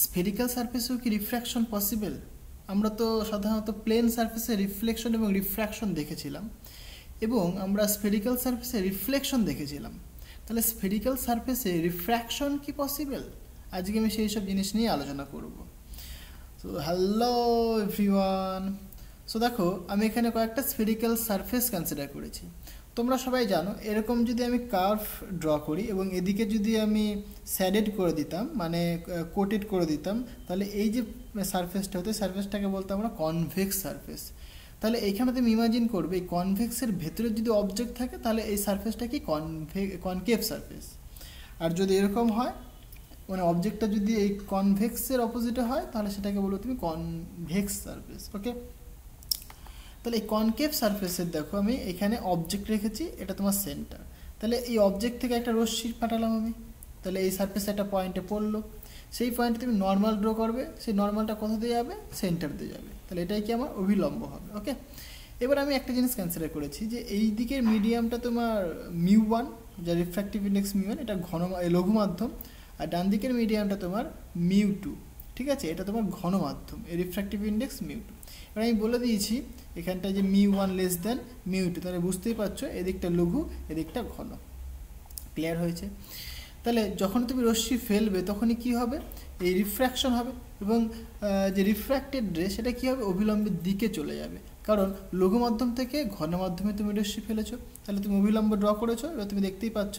Spherical সারফেসেও কি refraction possible? আমরা তো সাধারণত প্লেন সারফেসে রিফ্লেকশন এবং রিফ্র্যাকশন দেখেছিলাম এবং আমরা স্ফেরিক্যাল সারফেসে রিফ্লেকশন দেখেছিলাম। তাহলে স্ফেরিক্যাল সারফেসে রিফ্র্যাকশন কি পসিবল? আজকে আমি সেই সব জিনিস নিয়ে আলোচনা করব। So hello everyone. সো দেখো, আমি এখানে কয়েকটা স্ফেরিক্যাল সারফেস কনসিডার করেছি। তোমরা সবাই জানো, এরকম যদি আমি কার্ভ ড্র করি এবং এদিকে যদি আমি শ্যাডেড করে দিতাম, মানে কোটেড করে দিতাম, তাহলে এই যে সারফেসটা হতো, সারফেসটাকে বলতাম আমরা কনভেক্স সারফেস। তাহলে এইখানে তুমি ইমাজিন করবে, এই কনভেক্সের ভেতরে যদি অবজেক্ট থাকে তাহলে এই সারফেসটা কি কনকেভ সারফেস। আর যদি এরকম হয়, মানে অবজেক্টটা যদি এই কনভেক্সের অপোজিটে হয়, তাহলে সেটাকে বলবো তুমি কনভেক্স সারফেস। ওকে, তাহলে এই কনকেভ সারফেসের দেখো আমি এখানে অবজেক্ট রেখেছি, এটা তোমার সেন্টার। তাহলে এই অবজেক্ট থেকে একটা রশ্মি পাঠালাম আমি, তাহলে এই সারফেসে একটা পয়েন্টে পড়লো, সেই পয়েন্টে তুমি নর্মাল ড্র করবে, সেই নর্মালটা কোথা দিয়ে যাবে? সেন্টার দিয়ে যাবে। তাহলে এটাই কি আমার অভিলম্ব হবে। ওকে, এবার আমি একটা জিনিস কনসিডার করেছি যে এই দিকের মিডিয়ামটা তোমার μ1, যা রিফ্র্যাক্টিভ ইন্ডেক্স μ1, এটা লঘু মাধ্যম, আর ডান দিকের মিডিয়ামটা তোমার μ2। ঠিক আছে, এটা তোমার ঘন মাধ্যম, এই রিফ্র্যাক্টিভ ইন্ডেক্স μ2। এবার আমি বলে দিয়েছি এখানটা যে μ1 লেস দেন μ2, তাহলে বুঝতেই পারছো এদিকটা লঘু এদিকটা ঘন। ক্লিয়ার হয়েছে? তাহলে যখন তুমি রশ্মি ফেলবে তখনই কি হবে? এই রিফ্র্যাকশন হবে, এবং যে রিফ্র্যাক্টেড রে সেটা কী হবে? অভিলম্বের দিকে চলে যাবে, কারণ লঘু মাধ্যম থেকে ঘন মাধ্যমে তুমি রশ্মি ফেলেছো, তাহলে তুমি অভিলম্ব ড্র করেছো। এবার তুমি দেখতেই পাচ্ছ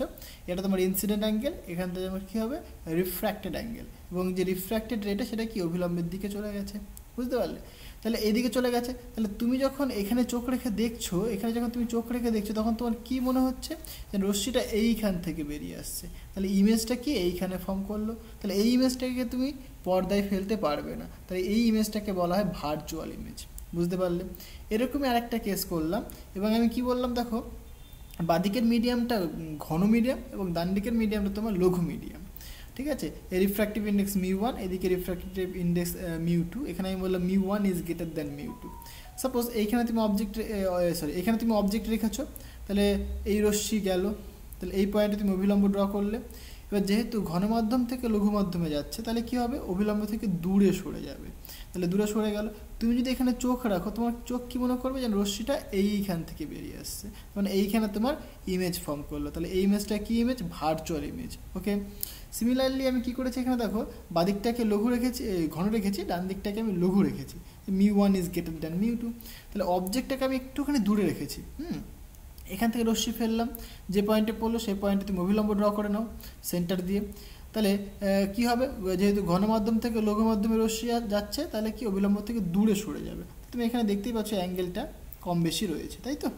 এটা তোমার ইনসিডেন্ট অ্যাঙ্গেল, এখান থেকে আমার কী হবে? রিফ্র্যাক্টেড অ্যাঙ্গেল, এবং যে রিফ্র্যাক্টেড রেটা সেটা কি অভিলম্বের দিকে চলে গেছে। বুঝতে পারলে? তাহলে এইদিকে চলে গেছে। তাহলে তুমি যখন এখানে চোখ রেখে দেখছো, এখানে যখন তুমি চোখ রেখে দেখছো, তখন তোমার কি মনে হচ্ছে? যে রশ্মিটা এইখান থেকে বেরিয়ে আসছে। তাহলে ইমেজটা কি এইখানে ফর্ম করলো। তাহলে এই ইমেজটাকে তুমি পর্দায় ফেলতে পারবে না, তাহলে এই ইমেজটাকে বলা হয় ভার্চুয়াল ইমেজ। বুঝতে পারলে? এরকমই আরেকটা কেস করলাম, এবং আমি কি বললাম দেখো, বাঁদিকের মিডিয়ামটা ঘন মিডিয়াম এবং ডান দিকের মিডিয়ামটা তোমার লঘু মিডিয়াম। ঠিক আছে, এই রিফ্র্যাক্টিভ ইন্ডেক্স μ1, এদিকে রিফ্র্যাক্টিভ ইন্ডেক্স μ2। এখানে আমি বললাম μ1 ইজ গ্রেটার দ্যান μ2। সাপোজ এইখানে তুমি এখানে তুমি অবজেক্ট রেখেছো, তাহলে এই রশ্মি গেল, তাহলে এই পয়েন্টে তুমি অভিলম্ব ড্র করলে। এবার যেহেতু ঘন মাধ্যম থেকে লঘু মাধ্যমে যাচ্ছে, তাহলে কি হবে? অভিলম্ব থেকে দূরে সরে যাবে। তাহলে দূরে সরে গেল, তুমি যদি এখানে চোখ রাখো, তোমার চোখ কি মনে করবে? যেন রশ্মিটা এইখান থেকে বেরিয়ে আসছে, মানে এইখানে তোমার ইমেজ ফর্ম করলো। তাহলে এই ইমেজটা কি image? Virtual image. Okay, similarly আমি কি করেছি, এখানে দেখো বাদিকটাকে লঘু রেখেছি, ঘন রেখেছি, ডান দিকটাকে আমি লঘু রেখেছি, μ1 ইজ গ্রেটার দ্যান μ2। তাহলে অবজেক্টটাকে আমি একটুখানি দূরে রেখেছি। এখান থেকে রশ্মি ফেললাম, যে পয়েন্টে পড়লো সেই পয়েন্টে তুমি অভিলম্ব ড্র করে নাও সেন্টার দিয়ে। তাহলে কি হবে? যেহেতু ঘন মাধ্যম থেকে লঘু মাধ্যমে রশ্মি যাচ্ছে, তাহলে কি অভিলম্ব থেকে দূরে সরে যাবে। তুমি এখানে দেখতেই পাচ্ছ অ্যাঙ্গেলটা কম বেশি রয়েছে, তাই তো?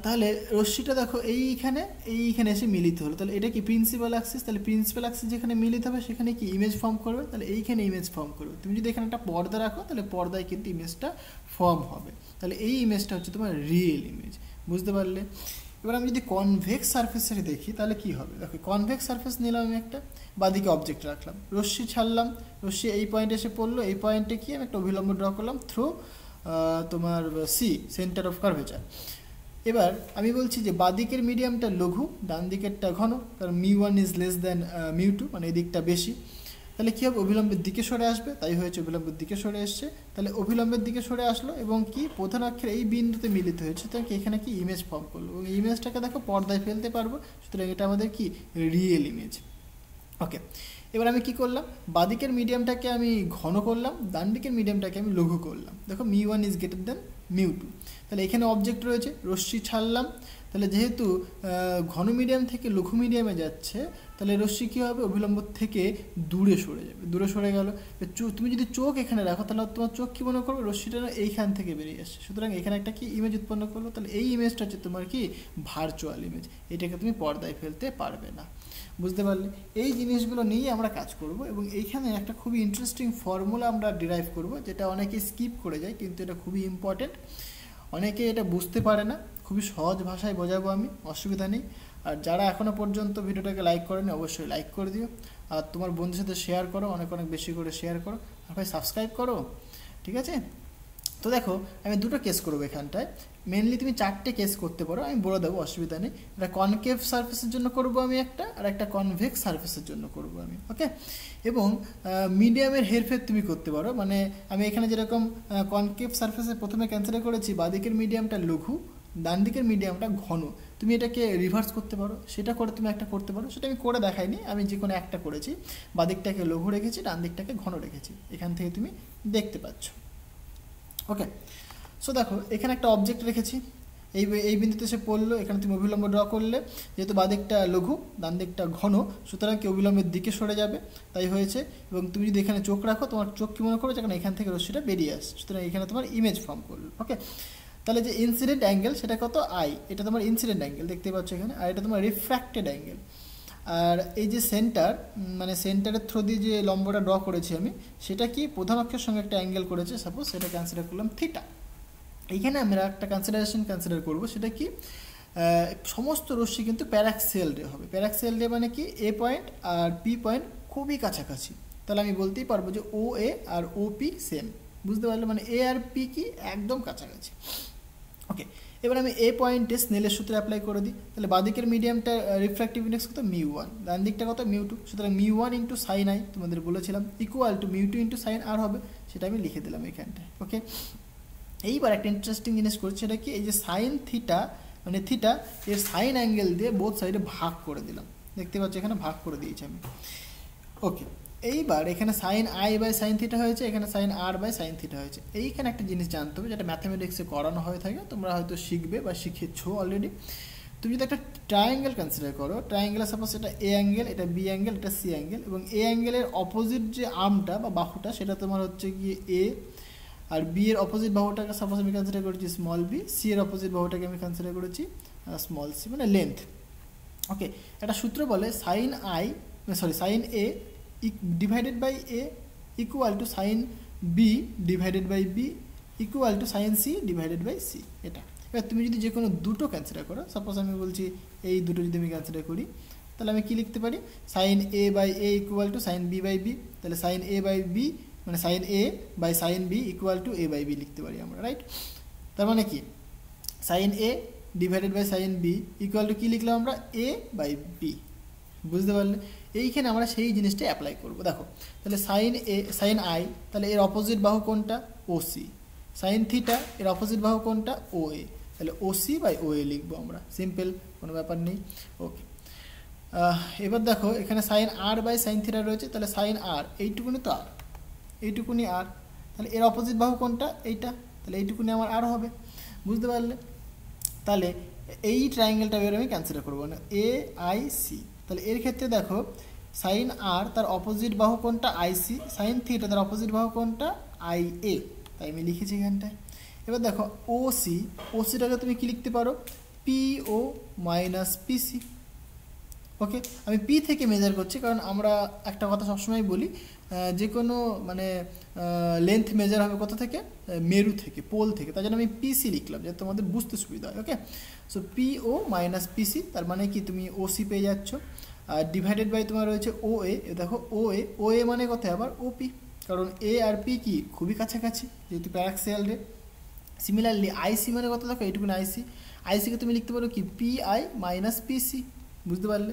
তাহলে রশ্মিটা দেখো এইখানে এসে মিলিত হলো, তাহলে এটা কি প্রিন্সিপাল অ্যাক্সিস। তাহলে প্রিন্সিপাল অ্যাক্সিস যেখানে মিলিত হবে সেখানে কি ইমেজ ফর্ম করবে, তাহলে এইখানে ইমেজ ফর্ম করবে। তুমি যদি এখানে একটা পর্দা রাখো, তাহলে পর্দায় কিন্তু ইমেজটা ফর্ম হবে। তাহলে এই ইমেজটা হচ্ছে তোমার রিয়েল ইমেজ। বুঝতে পারলে? এবার আমি যদি কনভেক্স সারফেসের দেখি, তাহলে কি হবে? দেখো, কনভেক্স সারফেস নিলাম আমি একটা, বাদিকে অবজেক্ট রাখলাম, রশ্মি ছাড়লাম, রশ্মি এই পয়েন্টে এসে পড়লো, এই পয়েন্টে কি আমি একটা অভিলম্ব ড্র করলাম থ্রু তোমার সি, সেন্টার অফ কার্ভেচার। এবার আমি বলছি যে বাদিকের মিডিয়ামটা লঘু, ডান দিকেরটা ঘন, কারণ μ1 ইজ লেস দ্যান μ2, মানে এই দিকটা বেশি। তাহলে কী হবে? অভিলম্বের দিকে সরে আসবে, তাই হয়েছে অভিলম্বের দিকে সরে এসছে। তাহলে অভিলম্বের দিকে সরে আসলো এবং কি প্রধান অক্ষের এই বিন্দুতে মিলিত হয়েছে, তাই এখানে কি ইমেজ ফর্ম করলো, এবং এই ইমেজটাকে দেখো পর্দায় ফেলতে পারবো, সুতরাং এটা আমাদের কি রিয়েল ইমেজ। ওকে, এবার আমি কি করলাম? বাদিকের মিডিয়ামটাকে আমি ঘন করলাম, ডান দিকের মিডিয়ামটাকে আমি লঘু করলাম। দেখো μ1 ইজ গ্রেটার দ্যান μ2। তাহলে এখানে অবজেক্ট রয়েছে, রশ্মি ছাড়লাম, তাহলে যেহেতু ঘন মিডিয়াম থেকে লঘু মিডিয়ামে যাচ্ছে, তাহলে রশ্মি কী হবে? অভিলম্ব থেকে দূরে সরে যাবে, দূরে সরে গেল। তুমি যদি চোখ এখানে রাখো, তাহলে তোমার চোখ কী মনে করবে? রশ্মিটা এইখান থেকে বেরিয়ে আসছে, সুতরাং এখানে একটা কি ইমেজ উৎপন্ন করলো। তাহলে এই ইমেজটা হচ্ছে তোমার কি ভার্চুয়াল ইমেজ, এটাকে তুমি পর্দায় ফেলতে পারবে না। বুঝতে পারলে? এই জিনিসগুলো নিয়ে আমরা কাজ করব, এবং এইখানে একটা খুবই ইন্টারেস্টিং ফর্মুলা আমরা ডিরাইভ করব, যেটা অনেকে স্কিপ করে যায়, কিন্তু এটা খুবই ইম্পর্টেন্ট। অনেকে এটা বুঝতে পারে না, খুবই সহজ ভাষায় বোঝাবো আমি, অসুবিধা নেই। আর যারা এখনও পর্যন্ত ভিডিওটাকে লাইক করেনি, অবশ্যই লাইক করে দিও, আর তোমার বন্ধুদের সাথে শেয়ার করো, অনেক অনেক বেশি করে শেয়ার করো, আর ভাই সাবস্ক্রাইব করো। ঠিক আছে? তো দেখো আমি দুটো কেস করবো এখানটায়, মেনলি তুমি 4টে কেস করতে পারো, আমি বলে দেবো, অসুবিধা নেই। একটা কনকেভ সারফেসের জন্য করব আমি একটা, আর একটা কনভেক্স সারফেসের জন্য করব আমি, ওকে। এবং মিডিয়ামের হেরফের তুমি করতে পারো, মানে আমি এখানে যেরকম কনকেভ সারফেসে প্রথমে কনসিডার করেছি বাঁদিকের মিডিয়ামটা লঘু, ডান দিকের মিডিয়ামটা ঘন, তুমি এটাকে রিভার্স করতে পারো, সেটা করে তুমি একটা করতে পারো। সেটা আমি করে দেখাইনি, আমি যে কোনো একটা করেছি, বাঁদিকটাকে লঘু রেখেছি, ডান দিকটাকে ঘন রেখেছি, এখান থেকে তুমি দেখতে পাচ্ছ, ওকে। সো দেখো এখানে একটা অবজেক্ট রেখেছি, এই বিন্দুতে সে পড়লো, এখানে তুমি অভিলম্ব ড্র করলে, যেহেতু বাঁদিকটা লঘু ডান দিকটা ঘন, সুতরাং কি অভিলম্বের দিকে সরে যাবে, তাই হয়েছে। এবং তুমি যদি এখানে চোখ রাখো, তোমার চোখ কি মনে করো, কারণ এখান থেকে রশ্মিটা বেরিয়ে আসছে, সুতরাং এখানে তোমার ইমেজ ফর্ম করলো, ওকে। তাহলে যে ইনসিডেন্ট অ্যাঙ্গেল সেটা কত, আই, এটা তোমার ইনসিডেন্ট অ্যাঙ্গেল দেখতে পাচ্ছ এখানে, আর এটা তোমার রিফ্র্যাক্টেড অ্যাঙ্গেল। আর এই যে সেন্টার, মানে সেন্টারের থ্রু দিয়ে যে লম্বটা ড্র করেছি আমি, সেটা কি প্রধান অক্ষের সঙ্গে একটা অ্যাঙ্গেল করেছে, সাপোজ সেটা কনসিডার করলাম থিটা। এইখানে আমরা একটা কনসিডার করবো, সেটা কি সমস্ত রশ্মি কিন্তু প্যারাক্সিয়াল রে হবে। প্যারাক্সিয়াল রে মানে কি এ পয়েন্ট আর পি পয়েন্ট খুবই কাছাকাছি, তাহলে আমি বলতেই পারবো যে ও এ আর ও পি সেম, বুঝতে পারলে, মানে এ আর পি কি একদম কাছাকাছি, ওকে। এবার আমি এ পয়েন্টে স্নেলের সূত্রে অ্যাপ্লাই করে দিই, তাহলে বাঁদিকের মিডিয়ামটা রিফ্র্যাক্টিভ ইন্ডেক্স কত, μ1, ডান দিকটা কত, μ2, সুতরাং μ1 ইন্টু সাইন আই তোমাদের বলেছিলাম ইকুয়াল টু μ2 ইন্টু সাইন আর হবে, সেটা আমি লিখে দিলাম এখানটায়, ওকে। এইবার একটা ইন্টারেস্টিং জিনিস করছি, সেটা কি, এই যে সাইন থিটা, মানে থিটা এর সাইন অ্যাঙ্গেল দিয়ে বোথ সাইডে ভাগ করে দিলাম, দেখতে পাচ্ছ এখানে ভাগ করে দিয়েছি আমি, ওকে। এইবার এখানে sine I by sine theta হয়েছে, এখানে sine R by sine theta হয়েছে। এইখানে একটা জিনিস জানতে হবে, যেটা ম্যাথামেটিক্সে করানো হয়ে থাকে, তোমরা হয়তো শিখবে বা শিখেছো অলরেডি। তুমি যদি একটা ট্রায়াঙ্গেল কনসিডার করো, ট্রায়াঙ্গেলের সাপোজ এটা এ অ্যাঙ্গেল, এটা বি অ্যাঙ্গেল, এটা সি অ্যাঙ্গেল, এবং এ অ্যাঙ্গেলের অপোজিট যে আর্মটা বা বাহুটা সেটা তোমার হচ্ছে গিয়ে এ, আর বি এর অপোজিট বাহুটাকে সাপোজ আমি কনসিডার করেছি স্মল বি, সি এর অপোজিট বাহুটাকে আমি কনসিডার করেছি স্মল সি, মানে লেন্থ, ওকে। একটা সূত্র বলে sine A divided by A equal to sine B divided by B equal to sine C divided by C, এটা। এবার তুমি যদি যে কোনো দুটো কনসিডার করো, সাপোজ আমি বলছি এই দুটো যদি আমি কনসিডার করি, তাহলে আমি কী লিখতে পারি, sine A by A equal to sine B by B, তাহলে সাইন এ বাই বি মানে sine A by sine B equal to A by B লিখতে পারি আমরা, রাইট। তার মানে কি, sine A divided by sine B equal to কী লিখলাম আমরা, এ বাই বি, বুঝতে পারলে। এইখানে আমরা সেই জিনিসটা অ্যাপ্লাই করব, দেখো তাহলে সাইন আই, তাহলে এর অপোজিট বাহু কোনটা, ও সি, সাইন থিটা এর অপোজিট বাহু কোনটা, ও এ, তাহলে ও সি বাই ও এ লিখবো আমরা, সিম্পল, কোনো ব্যাপার নেই, ওকে। এবার দেখো এখানে sine R by sine theta রয়েছে, তাহলে সাইন আর এইটুকুনি তো আর, এইটুকুনি আর, তাহলে এর অপোজিট বাহু কোনটা, এইটা, তাহলে এইটুকুনি আমার আর হবে, বুঝতে পারলে। তাহলে এই ট্রায়াঙ্গেলটা এবার আমি কনসিডার করবো না, এ আই সি, তাহলে এর ক্ষেত্রে দেখো সাইন আর তার অপোজিট বাহু কোনটা, আই সি, সাইন থিটা তার অপোজিট বাহু কোনটা, আই এ, তাই আমি লিখেছি এখানটায়। এবার দেখো ও সিটাকে তুমি কি লিখতে পারো, পি ও মাইনাস পিসি, ওকে। আমি পি থেকে মেজার করছি, কারণ আমরা একটা কথা সবসময় বলি, যে কোনো মানে লেন্থ মেজার হবে কোথা থেকে, মেরু থেকে, পোল থেকে, তাই জন্য আমি পিসি লিখলাম যাতে তোমাদের বুঝতে সুবিধা হয়, ওকে। সো পি ও মাইনাস পিসি, তার মানে কি তুমি ও সি পেয়ে যাচ্ছ, আর ডিভাইডেড বাই তোমার রয়েছে ও এ, দেখো ও এ মানে কোথায় আবার ওপি, কারণ এ আর পি কি খুবই কাছাকাছি যেহেতু প্যারাক্সিয়াল রে। সিমিলারলি আইসি মানে কত, দেখো এইটুকুনি আইসিকে তুমি লিখতে পারো কি, পি আই মাইনাস পিসি, বুঝতে পারলে,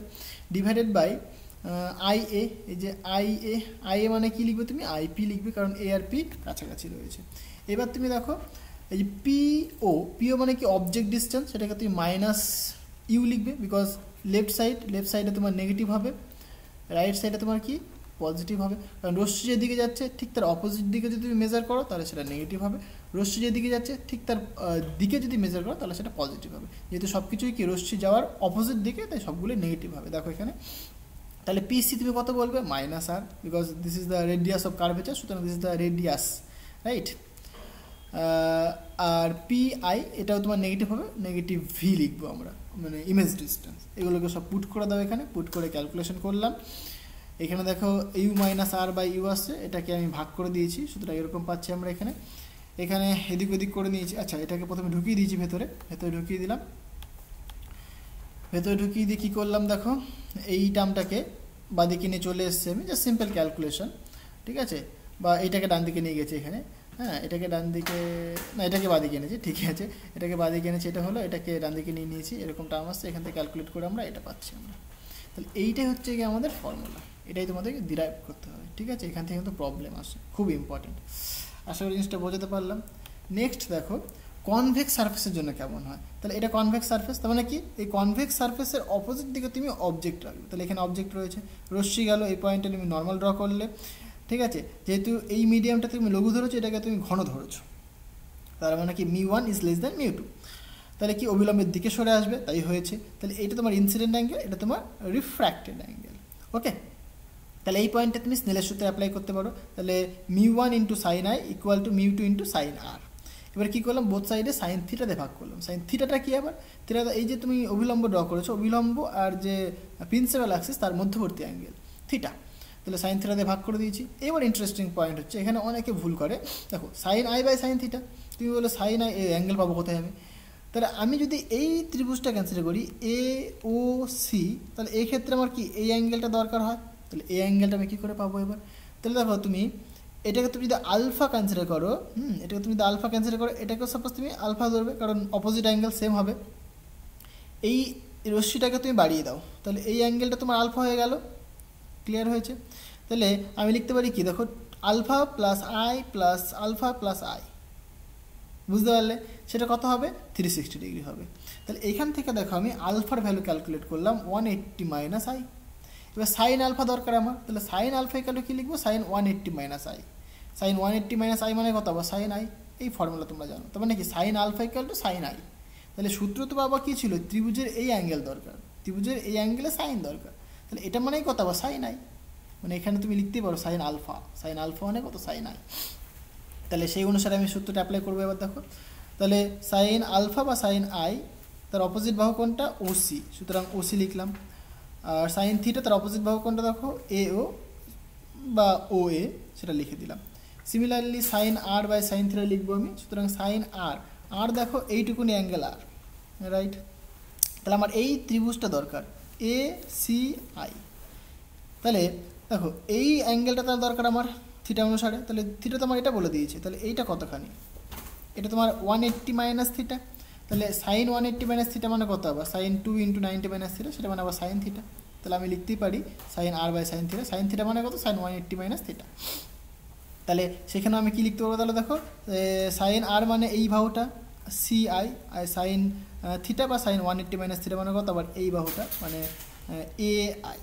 ডিভাইডেড বাই আই এ, এই যে আই এ মানে কি লিখবে তুমি, আইপি লিখবে, কারণ এ আর পি কাছাকাছি রয়েছে। এবার তুমি দেখো এই যে পিও মানে কি অবজেক্ট ডিস্টেন্স, সেটাকে তুমি মাইনাস ইউ লিখবে, বিকজ লেফট সাইডে তোমার নেগেটিভ হবে, রাইট সাইডে তোমার কি পজিটিভ হবে, কারণ রশ্মি যেদিকে যাচ্ছে ঠিক তার অপোজিট দিকে যদি তুমি মেজার করো তাহলে সেটা নেগেটিভ হবে, রশ্মি যেদিকে যাচ্ছে ঠিক তার দিকে যদি মেজার করো তাহলে সেটা পজিটিভ হবে, যেহেতু সব কিছুই কি রশ্মি যাওয়ার অপোজিট দিকে, তাই সবগুলো নেগেটিভ হবে। দেখো এখানে তাহলে পিসি তুমি কত বলবে, minus R, because this is the radius of curvature, সুতরাং this is the radius, right. আর পি আই এটাও তোমার নেগেটিভ হবে, নেগেটিভ ভি লিখবো আমরা, মানে ইমেজ ডিস্টেন্স। এগুলোকে সব পুট করে দাও, এখানে পুট করে ক্যালকুলেশন করলাম। এখানে দেখো U minus R by U আসছে, এটাকে আমি ভাগ করে দিয়েছি, সুতরাং এরকম পাচ্ছি আমরা এখানে এদিক ওদিক করে নিয়েছি। আচ্ছা, এটাকে প্রথমে ঢুকিয়ে দিয়েছি ভেতরে ঢুকিয়ে দিলাম, ভেতরে ঢুকিয়ে দিয়ে কী করলাম দেখো, এই টার্মটাকে বাঁদিকে নিয়ে চলে এসছে, আমি জাস্ট সিম্পল ক্যালকুলেশন, ঠিক আছে, বা এইটাকে ডান দিকে নিয়ে গেছি এখানে। হ্যাঁ, এটাকে ডান দিকে না, এটাকে বাদিকে এনেছি, ঠিক আছে, এটাকে বাদিকে এনেছি, এটা হলো, এটাকে ডান দিকে নিয়ে নিয়েছি, এরকম টার্ম আসছে, এখান থেকে ক্যালকুলেট করে আমরা এটা পাচ্ছি আমরা। তাহলে এইটাই হচ্ছে কি আমাদের ফর্মুলা, এটাই তোমাদেরকে ডিরাইভ করতে হবে, ঠিক আছে। এখান থেকে কিন্তু প্রবলেম আসে, খুব ইম্পর্টেন্ট। আশা করি জিনিসটা বোঝাতে পারলাম। নেক্সট দেখো কনভেক্স সারফেসের জন্য কেমন হয়। তাহলে এটা কনভেক্স সারফেস, তার মানে কি এই কনভেক্স সারফেসের অপোজিট দিকে তুমি অবজেক্ট রাখবে। তাহলে এখানে অবজেক্ট রয়েছে, রশ্মি গেল, এই পয়েন্টে তুমি নর্মাল ড্র করলে, ঠিক আছে। যেহেতু এই মিডিয়ামটা তুমি লঘু ধরেছো, এটাকে তুমি ঘন ধরেছো, তার মানে কি μ1 ইজ লেস দ্যান μ2। তাহলে কি অবিলম্বের দিকে সরে আসবে, তাই হয়েছে। তাহলে এটা তোমার ইনসিডেন্ট অ্যাঙ্গেল, এটা তোমার রিফ্র্যাক্টেড অ্যাঙ্গেল, ওকে। তাহলে এই পয়েন্টটা তুমি স্নেলের সূত্রে অ্যাপ্লাই করতে পারো। তাহলে μ1 into sine I equal to μ2 into sine R. এবার কী করলাম, বোথ সাইডে সাইন থিটাতে ভাগ করলাম। সাইন থিটাটা কি আবার, থিটাটা এই যে তুমি অবিলম্ব ড্র করেছো, অবিলম্ব আর যে প্রিন্সিপাল অ্যাক্সিস তার মধ্যবর্তী অ্যাঙ্গেল থিটা। তাহলে সাইন থিটাতে ভাগ করে দিয়েছি। এবার ইন্টারেস্টিং পয়েন্ট হচ্ছে, এখানে অনেকে ভুল করে, দেখো sine I by sine theta, তুমি বলো সাইন আই অ্যাঙ্গেল পাবো কোথায় আমি। তাহলে আমি যদি এই ত্রিভুজটা ক্যান্সেল করি এ ও সি, তাহলে এই ক্ষেত্রে আমার কি এই অ্যাঙ্গেলটা দরকার হয়। তাহলে এই অ্যাঙ্গেলটা আমি কী করে পাবো এবার। তাহলে দেখো তুমি এটাকে তুমি যদি আলফা কনসিডার করো, এটাকে তুমি যদি আলফা কনসিডার করো, এটাকে সাপোজ তুমি আলফা ধরবে, কারণ অপোজিট অ্যাঙ্গেল সেম হবে। এই রশ্মিটাকে তুমি বাড়িয়ে দাও, তাহলে এই অ্যাঙ্গেলটা তোমার আলফা হয়ে গেল। ক্লিয়ার হয়েছে। তাহলে আমি লিখতে পারি কি, দেখো alpha plus I plus alpha plus I, বুঝতে পারলে সেটা কত হবে, 360 ডিগ্রি হবে। তাহলে এইখান থেকে দেখো আমি আলফার ভ্যালু ক্যালকুলেট করলাম 180 মাইনাস আই। এবার সাইন আলফা দরকার আমার, তাহলে সাইন আলফা ইকুয়াল কি লিখবো, sine 180 minus I. Sine 180 minus I মানে কত হবে, সাইন আই। এই ফর্মুলা তোমরা জানো, তার মানে কি sine alpha equal to sine I. তাহলে সূত্র তো বাবা কী ছিল, ত্রিভুজের এই অ্যাঙ্গেল দরকার, ত্রিভুজের এই অ্যাঙ্গেলে সাইন দরকার, তাহলে এটা মানেই কত হবে, সাইন আই। মানে এখানে তুমি লিখতেই পারো সাইন আলফা, সাইন আলফা মানে কত, সাইন আই। তাহলে সেই অনুসারে আমি সূত্রটা অ্যাপ্লাই করবো। এবার দেখো তাহলে সাইন আলফা বা সাইন আই, তার অপোজিট বাহু কোনটা, ওসি, সুতরাং ওসি লিখলাম। আর সাইন থিটা, তার অপোজিট বাহু কোনটা দেখো, এ ও বা ও এ, সেটা লিখে দিলাম। Similarly sine R by sine theta লিখবো আমি, সুতরাং সাইন আর, আর দেখো এইটুকুনি অ্যাঙ্গেল আর, রাইট। তাহলে আমার এই ত্রিভুজটা দরকার এ সি আই। তাহলে দেখো এই অ্যাঙ্গেলটা তার দরকার আমার থিটা অনুসারে, তাহলে থিটা তো আমার এটা বলে দিয়েছে, তাহলে এইটা কতখানি, এটা তোমার 180 মাইনাস থিটা। তাহলে সাইন 180 মাইনাস থিটা মানে কত আবার, সাইন 2 ইন্টু 90 মাইনাস থিটা, সেটা মানে আবার সাইন থিটা। তাহলে আমি লিখতেই পারি sine R by sine theta, sine theta মানে কত, সাইন 180 মাইনাস থিটা। তাহলে সেখানে আমি কি লিখতে পারবো, তাহলে দেখো সাইন আর মানে এই বাহুটা সি আই, আর সাইন থিটা বা সাইন 180 মাইনাস থিটা মানে কত আবার এই বাহুটা মানে এ আই।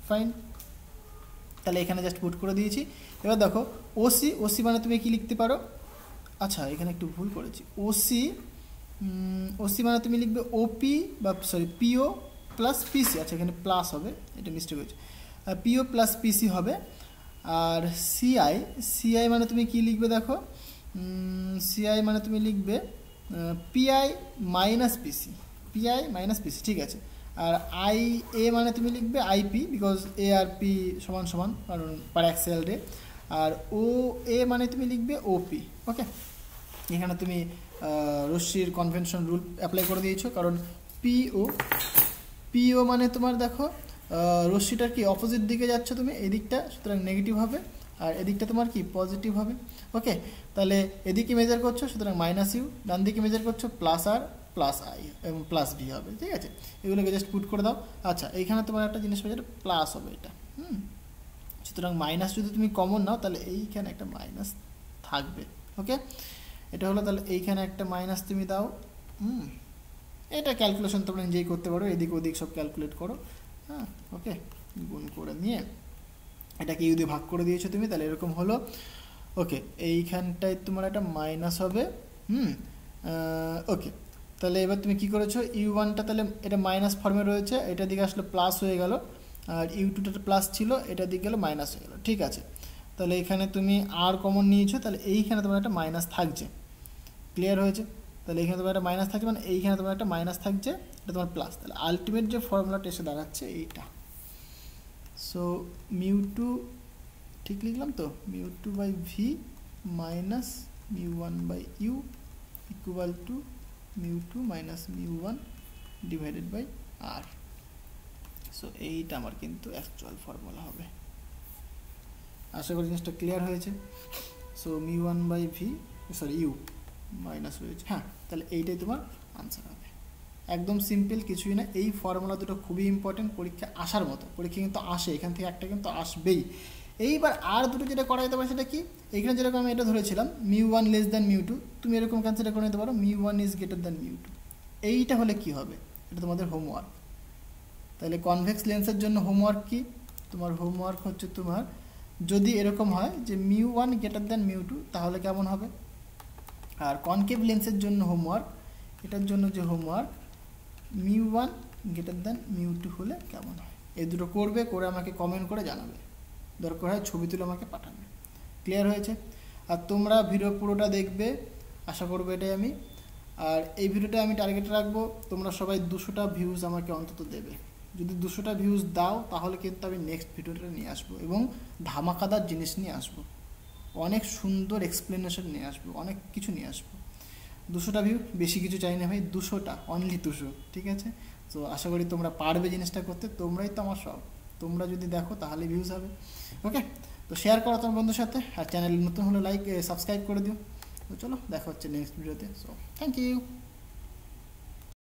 ফাইন, তাহলে এখানে জাস্ট পুট করে দিয়েছি। এবার দেখো ওসি, ওসি মানে তুমি কি লিখতে পারো, আচ্ছা এখানে একটু ভুল করেছি, ওসি, ওসি মানে তুমি লিখবে ওপি বা সরি পিও প্লাস পিসি, আচ্ছা এখানে প্লাস হবে, এটা মিস্টেক হয়েছে, পিও প্লাস পিসি হবে। আর সিআই, সিআই মানে তুমি কি লিখবে দেখো, সিআই মানে তুমি লিখবে PI minus PC, PI minus PC, ঠিক আছে। আর আই এ মানে তুমি লিখবে আইপি, বিকজ এ আর পি সমান সমান, কারণ পার অ্যাক্সিয়াল রে। আর ও এ মানে তুমি লিখবে ওপি, ওকে। এখানে তুমি রশ্মির কনভেনশন রুল অ্যাপ্লাই করে দিয়েছো, কারণ পিও, পিও মানে তোমার দেখো রশ্মিটার কি অপোজিট দিকে যাচ্ছ তুমি, এদিকটা, সুতরাং নেগেটিভ হবে, আর এদিকটা তোমার কি পজিটিভ হবে, ওকে। তাহলে এদিকে মেজার করছো, সুতরাং মাইনাস ইউ, ডান দিকে মেজার করছো প্লাস আর প্লাস আই এবং প্লাস ভি হবে, ঠিক আছে। এগুলোকে জাস্ট পুট করে দাও। আচ্ছা এইখানে তোমার একটা জিনিস হবে, যেটা প্লাস হবে এটা, সুতরাং মাইনাস যদি তুমি কমন নাও, তাহলে এইখানে একটা মাইনাস থাকবে, ওকে। এটা হলো, তাহলে এইখানে একটা মাইনাস তুমি দাও, এটা ক্যালকুলেশন তোমরা নিজেই করতে পারো, এদিক ওদিক সব ক্যালকুলেট করো, হ্যাঁ, ওকে। গুণ করে নিয়ে এটাকে ইউ দিয়ে ভাগ করে দিয়েছো তুমি, তাহলে এরকম হলো, ওকে। এইখানটায় তোমার একটা মাইনাস হবে, ওকে। তাহলে এবার তুমি কি করেছো, ইউ ওয়ানটা তাহলে এটা মাইনাস ফর্মে রয়েছে, এটা দিকে আসলে প্লাস হয়ে গেল, আর ইউ টুটা প্লাস ছিল, এটা দিকে গেলো মাইনাস হয়ে গেলো, ঠিক আছে। তাহলে এখানে তুমি আর কমন নিয়েছো, তাহলে এইখানে তোমার একটা মাইনাস থাকছে, ক্লিয়ার হয়েছে। তাহলে এইখানে তোমার একটা মাইনাস থাকছে, মানে এইখানে তোমার একটা মাইনাস থাকছে, এটা তোমার প্লাস। তাহলে আলটিমেট যে ফর্মুলাটা এসে দাঁড়াচ্ছে এইটা। সো মিউ টু, ঠিক লিখলাম তো, mu two by v minus mu one by u equal to mu two minus mu one divided by R. So এইটা আমার কিন্তু অ্যাকচুয়াল ফর্মুলা হবে। আশা করি জিনিসটা ক্লিয়ার হয়েছে। So μ1/v sorry you minus রয়েছে, হ্যাঁ তাহলে এইটাই তোমার আনসার হবে। একদম সিম্পল, কিছুই না। এই ফর্মুলা দুটো খুবই ইম্পর্টেন্ট, পরীক্ষা আসার মতো, পরীক্ষা কিন্তু আসে, এখান থেকে একটা কিন্তু আসবেই। এইবার আর দুটো যেটা করা যেতে পারে সেটা কি, এখানে যেরকম আমি এটা ধরেছিলাম μ1 লেস দ্যান μ2, তুমি এরকম কনসিডার করে নিতে পারো μ1 ইজ গ্রেটার দ্যান μ2। এইটা হলে কি হবে, এটা তোমাদের হোমওয়ার্ক। তাহলে কনভেক্স লেন্সের জন্য হোমওয়ার্ক কি, তোমার হোমওয়ার্ক হচ্ছে তোমার যদি এরকম হয় যে μ1 গ্রেটার দ্যান μ2 তাহলে কেমন হবে। আর কনকেভ লেন্সের জন্য হোমওয়ার্ক, এটার জন্য যে হোমওয়ার্ক μ1 গ্রেটার দ্যান μ2 হলে কেমন হয়। এই দুটো করবে, করে আমাকে কমেন্ট করে জানাবে, দরকার হয় ছবি তুলে আমাকে পাঠাবে। ক্লিয়ার হয়েছে? আর তোমরা ভিডিও পুরোটা দেখবে, আশা করবো এটাই আমি। আর এই ভিডিওটা আমি টার্গেট রাখবো তোমরা সবাই 200টা ভিউজ আমাকে অন্তত দেবে। যদি 200টা ভিউজ দাও তাহলে কিন্তু আমি নেক্সট ভিডিওটা নিয়ে আসবো এবং ধামাকাদার জিনিস নিয়ে আসবো, অনেক সুন্দর এক্সপ্লেনেশন নিয়ে আসবো, অনেক কিছু নিয়ে আসবো। 200টা ভিউ, বেশি কিছু চাই না ভাই, 200টা, অনলি 200, ঠিক আছে? তো আশা করি তোমরা পারবে জিনিসটা করতে, তোমরাই তো আমার সব, তোমরা যদি দেখো তাহলে ভিউজ হবে। ওকে, তো শেয়ার করো তোমার বন্ধুর সাথে, আর চ্যানেল নতুন হলে লাইক সাবস্ক্রাইব করে দিও। তো চলো দেখা হচ্ছে নেক্সট ভিডিওতে। So thank you.